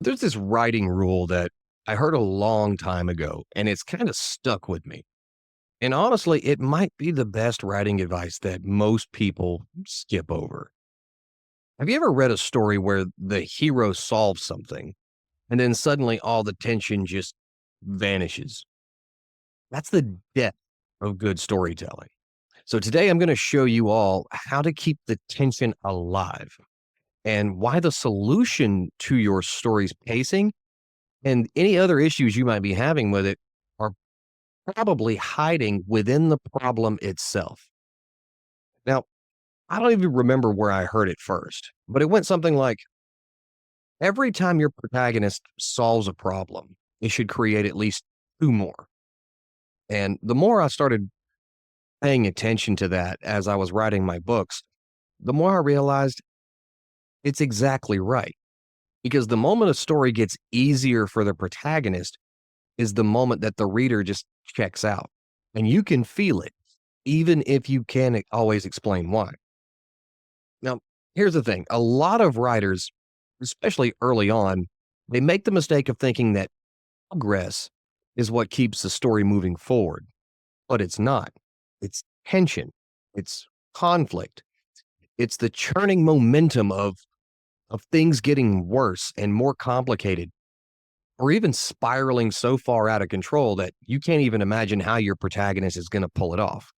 There's this writing rule that I heard a long time ago, and it's kind of stuck with me. And honestly, it might be the best writing advice that most people skip over. Have you ever read a story where the hero solves something and then suddenly all the tension just vanishes? That's the depth of good storytelling. So today I'm going to show you all how to keep the tension alive and why the solution to your story's pacing and any other issues you might be having with it are probably hiding within the problem itself. Now, I don't even remember where I heard it first, but it went something like every time your protagonist solves a problem, it should create at least two more. And the more I started paying attention to that as I was writing my books, the more I realized it's exactly right. Because the moment a story gets easier for the protagonist is the moment that the reader just checks out. And you can feel it, even if you can't always explain why. Now, here's the thing a lot of writers, especially early on, they make the mistake of thinking that progress is what keeps the story moving forward, but it's not. It's tension, it's conflict, it's the churning momentum of things getting worse and more complicated or even spiraling so far out of control that you can't even imagine how your protagonist is going to pull it off.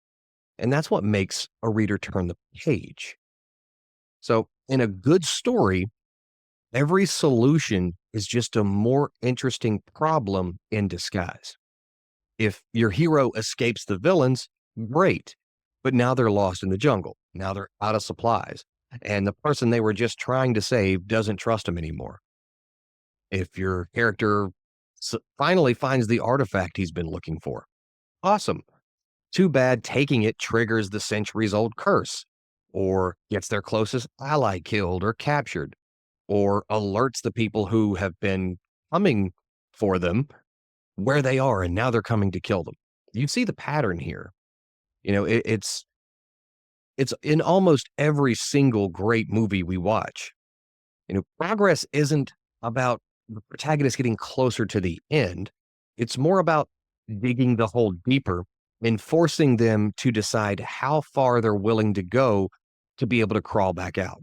And that's what makes a reader turn the page. So, in a good story, every solution is just a more interesting problem in disguise. If your hero escapes the villains, great. But now they're lost in the jungle. Now they're out of supplies. And the person they were just trying to save doesn't trust them anymore. If your character finally finds the artifact he's been looking for, awesome. Too bad taking it triggers the centuries old curse, or gets their closest ally killed or captured, or alerts the people who have been coming for them where they are and now they're coming to kill them. You see the pattern here. It's in almost every single great movie we watch. Progress isn't about the protagonist getting closer to the end. It's more about digging the hole deeper and forcing them to decide how far they're willing to go to be able to crawl back out.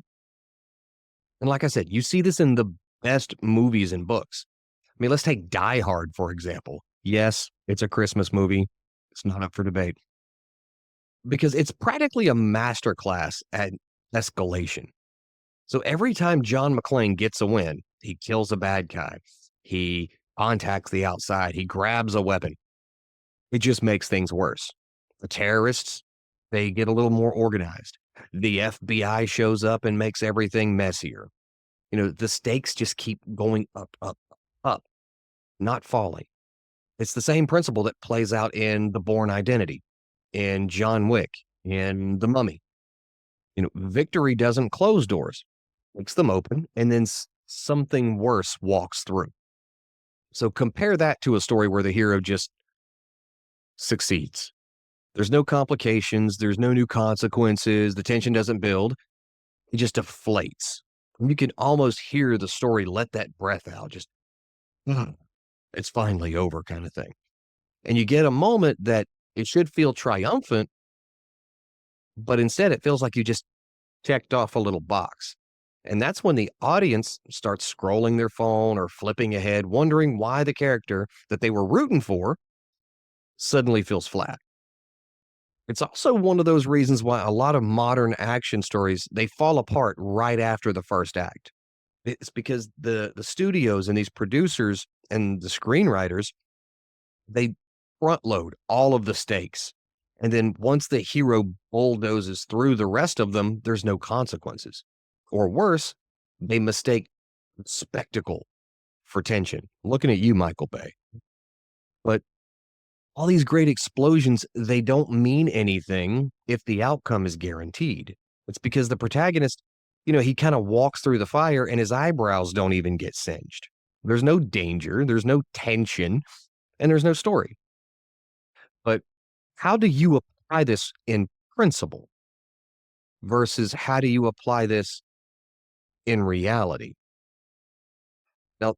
And like I said, you see this in the best movies and books. I mean, let's take Die Hard, for example. Yes, it's a Christmas movie. It's not up for debate because it's practically a masterclass at escalation. So every time John McClane gets a win, he kills a bad guy, he contacts the outside, he grabs a weapon. It just makes things worse. The terrorists, they get a little more organized. The FBI shows up and makes everything messier. The stakes just keep going up, up, up, not falling. It's the same principle that plays out in The Bourne Identity, in John Wick, in The Mummy. Victory doesn't close doors, makes them open, and then something worse walks through. So compare that to a story where the hero just succeeds. There's no complications, there's no new consequences, the tension doesn't build, it just deflates. And you can almost hear the story let that breath out, just, "Mm, it's finally over," kind of thing. And you get a moment that it should feel triumphant, but instead it feels like you just checked off a little box. And that's when the audience starts scrolling their phone or flipping ahead, wondering why the character that they were rooting for suddenly feels flat. It's also one of those reasons why a lot of modern action stories, they fall apart right after the first act. It's because the studios and these producers and the screenwriters, they front load all of the stakes. And then once the hero bulldozes through the rest of them, there's no consequences. Or worse, they mistake spectacle for tension. Looking at you, Michael Bay. But all these great explosions, they don't mean anything if the outcome is guaranteed. It's because the protagonist, he kind of walks through the fire and his eyebrows don't even get singed. There's no danger, there's no tension, and there's no story. But how do you apply this in principle versus how do you apply this in reality? Now,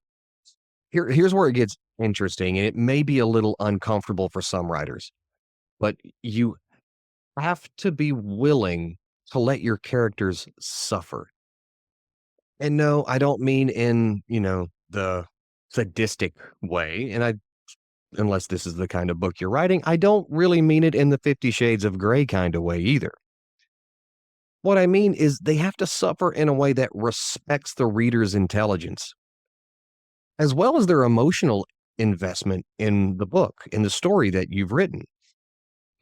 Here's where it gets interesting, and it may be a little uncomfortable for some writers, but you have to be willing to let your characters suffer. And no, I don't mean in, the sadistic way, and I unless this is the kind of book you're writing, I don't really mean it in the 50 Shades of Grey kind of way either. What I mean is they have to suffer in a way that respects the reader's intelligence, as well as their emotional investment in the book, in the story that you've written.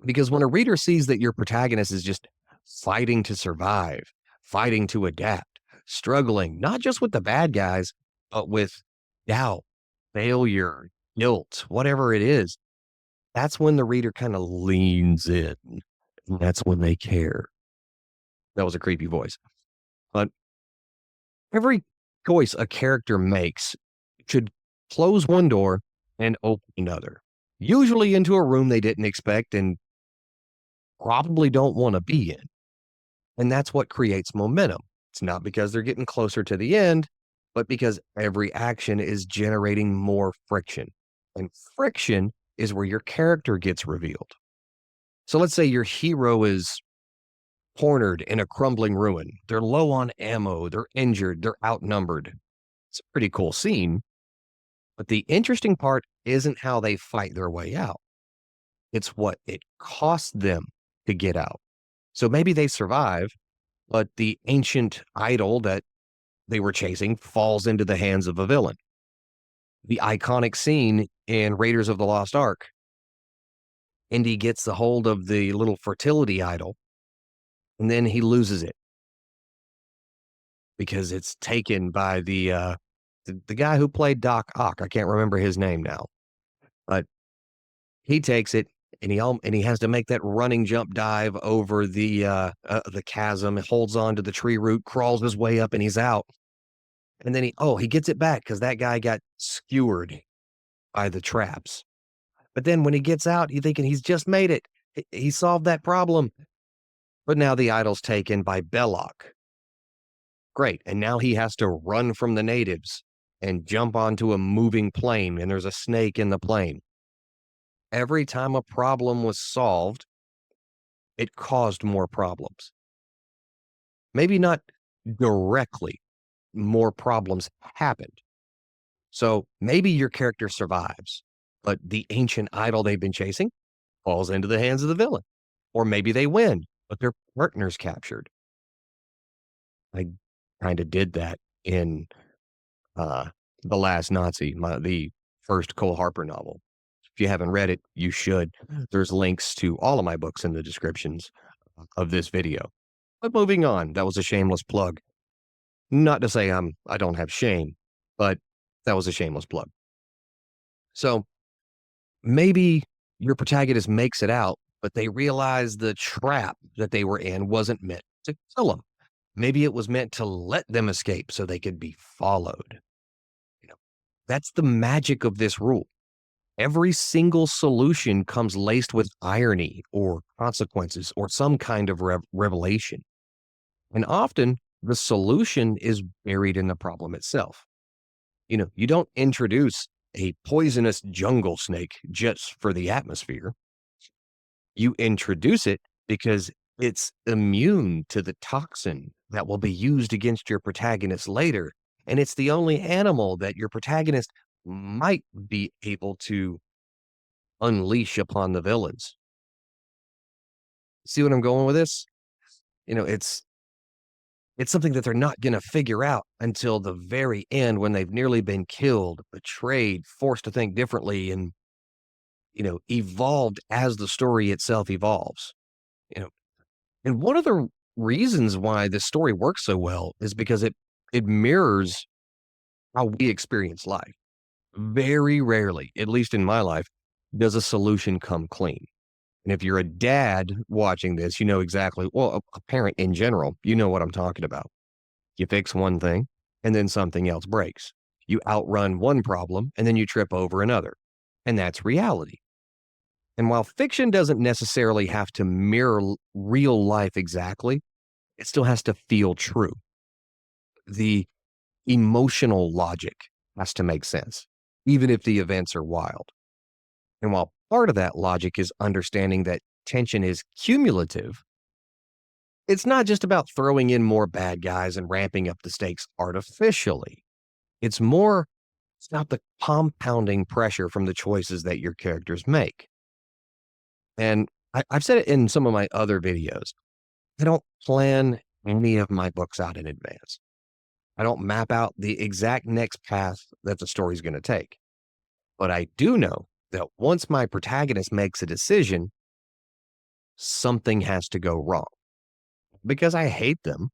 Because when a reader sees that your protagonist is just fighting to survive, fighting to adapt, struggling not just with the bad guys, but with doubt, failure, guilt, whatever it is, that's when the reader kind of leans in. And that's when they care. That was a creepy voice. But every choice a character makes should close one door and open another, usually into a room they didn't expect and probably don't want to be in. And that's what creates momentum. It's not because they're getting closer to the end, but because every action is generating more friction. And friction is where your character gets revealed. So let's say your hero is cornered in a crumbling ruin. They're low on ammo, they're injured, they're outnumbered. It's a pretty cool scene, but the interesting part isn't how they fight their way out. It's what it costs them to get out. So maybe they survive, but the ancient idol that they were chasing falls into the hands of a villain. The iconic scene in Raiders of the Lost Ark, Indy gets the hold of the little fertility idol, and then he loses it because it's taken by the guy who played Doc Ock. I can't remember his name now, but he takes it and he has to make that running jump dive over the chasm, holds on to the tree root, crawls his way up, and he's out. And then he gets it back because that guy got skewered by the traps. But then when he gets out, you thinking he's just made it. He solved that problem. But now the idol's taken by Belloc. Great. And now he has to run from the natives and jump onto a moving plane, and there's a snake in the plane. Every time a problem was solved, it caused more problems. Maybe not directly, more problems happened. So maybe your character survives, but the ancient idol they've been chasing falls into the hands of the villain. Or maybe they win, but their partner's captured. I kind of did that in uh, The Last Nazi, the first Cole Harper novel. If you haven't read it, you should. There's links to all of my books in the descriptions of this video. But moving on, that was a shameless plug. Not to say I don't have shame, but that was a shameless plug. So maybe your protagonist makes it out, but they realize the trap that they were in wasn't meant to kill them. Maybe it was meant to let them escape so they could be followed. You know, that's the magic of this rule. Every single solution comes laced with irony or consequences or some kind of revelation. And often the solution is buried in the problem itself. You don't introduce a poisonous jungle snake just for the atmosphere. You introduce it because it's immune to the toxin that will be used against your protagonist later. And it's the only animal that your protagonist might be able to unleash upon the villains. See what I'm going with this? You know, it's something that they're not going to figure out until the very end when they've nearly been killed, betrayed, forced to think differently, and, evolved as the story itself evolves. You know, and one of the reasons why this story works so well is because it mirrors how we experience life. Very rarely, at least in my life, does a solution come clean. And if you're a dad watching this, you know exactly, well, a parent in general, you know what I'm talking about. You fix one thing and then something else breaks. You outrun one problem and then you trip over another. And that's reality. And while fiction doesn't necessarily have to mirror real life exactly, it still has to feel true. The emotional logic has to make sense. even if the events are wild. And while part of that logic is understanding that tension is cumulative, it's not just about throwing in more bad guys and ramping up the stakes artificially. It's more about the compounding pressure from the choices that your characters make. And I've said it in some of my other videos. I don't plan any of my books out in advance. I don't map out the exact next path that the story's going to take. But I do know that once my protagonist makes a decision, something has to go wrong because I hate them,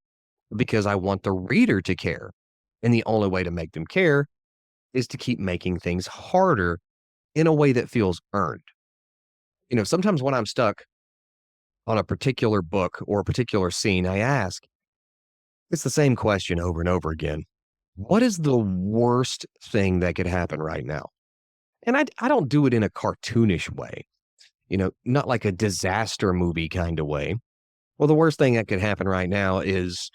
because I want the reader to care. And the only way to make them care is to keep making things harder in a way that feels earned. Sometimes when I'm stuck on a particular book or a particular scene, I ask, it's the same question over and over again. What is the worst thing that could happen right now? And I don't do it in a cartoonish way, not like a disaster movie kind of way. Well, the worst thing that could happen right now is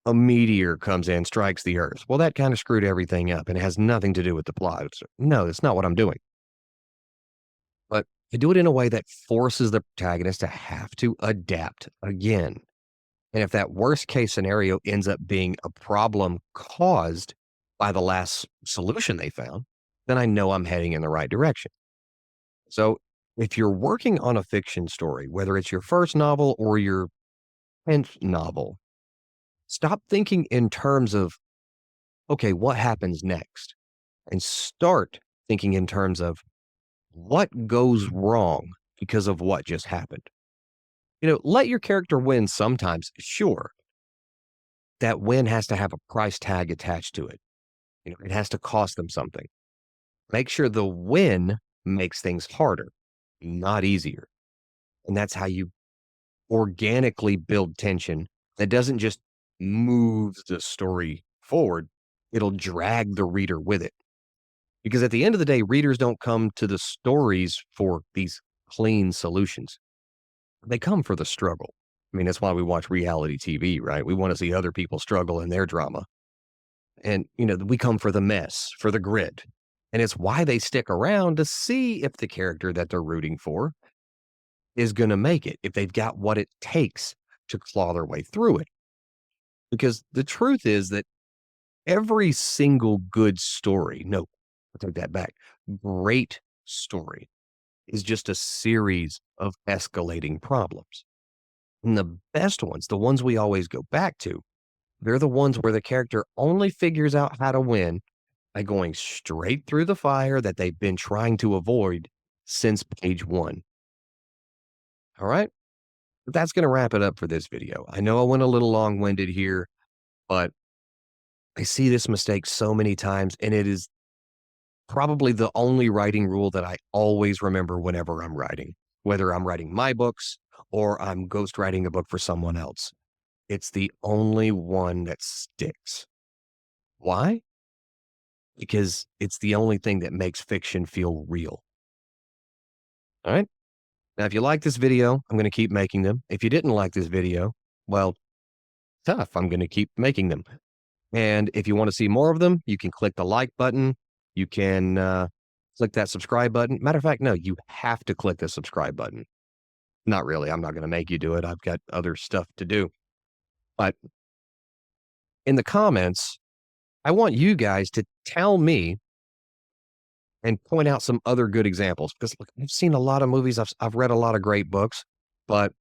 a meteor comes in, strikes the earth. Well, that kind of screwed everything up and it has nothing to do with the plot. No, that's not what I'm doing. But I do it in a way that forces the protagonist to have to adapt again. And if that worst case scenario ends up being a problem caused by the last solution they found, then I know I'm heading in the right direction. So if you're working on a fiction story, whether it's your first novel or your 10th novel, stop thinking in terms of, okay, what happens next? And start thinking in terms of what goes wrong because of what just happened. Let your character win sometimes, sure. That win has to have a price tag attached to it. It has to cost them something. Make sure the win makes things harder, not easier. And that's how you organically build tension that doesn't just move the story forward, it'll drag the reader with it. Because at the end of the day, readers don't come to the stories for these clean solutions. They come for the struggle. I mean, that's why we watch reality TV, right? We want to see other people struggle in their drama. And, we come for the mess, for the grit. And it's why they stick around to see if the character that they're rooting for is going to make it, if they've got what it takes to claw their way through it. Because the truth is that every single good story, no, I'll take that back, great story is just a series of escalating problems. And the best ones, the ones we always go back to, they're the ones where the character only figures out how to win by going straight through the fire that they've been trying to avoid since page one. All right. But that's going to wrap it up for this video. I know I went a little long winded here, but I see this mistake so many times, and it is probably the only writing rule that I always remember whenever I'm writing, whether I'm writing my books or I'm ghostwriting a book for someone else. It's the only one that sticks. Why? Because it's the only thing that makes fiction feel real. All right. Now, if you like this video, I'm going to keep making them. If you didn't like this video, well, tough. I'm going to keep making them. And if you want to see more of them, you can click the like button. You can click that subscribe button. Matter of fact, no, you have to click the subscribe button. Not really. I'm not going to make you do it. I've got other stuff to do. But in the comments, I want you guys to tell me and point out some other good examples because look, I've seen a lot of movies. I've read a lot of great books, but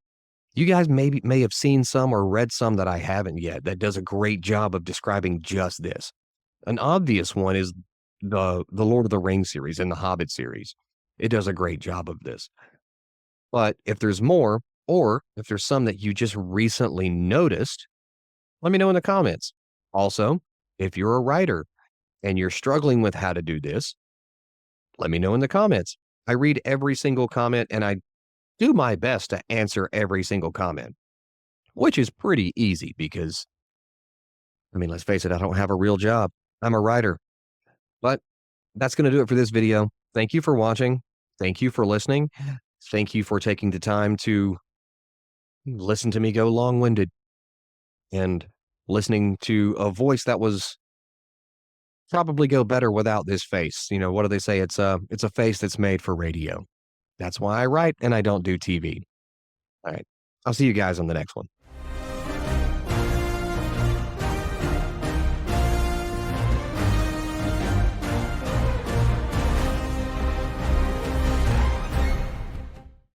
you guys may have seen some or read some that I haven't yet that does a great job of describing just this. An obvious one is the Lord of the Rings series and the Hobbit series. It does a great job of this. But if there's more, or if there's some that you just recently noticed, let me know in the comments. Also, if you're a writer and you're struggling with how to do this, let me know in the comments. I read every single comment and I do my best to answer every single comment, which is pretty easy because, I mean, let's face it, I don't have a real job. I'm a writer. But that's going to do it for this video. Thank you for watching. Thank you for listening. Thank you for taking the time to listen to me go long winded and listening to a voice that was probably go better without this face. What do they say? It's a face that's made for radio. That's why I write and I don't do TV. All right. I'll see you guys on the next one.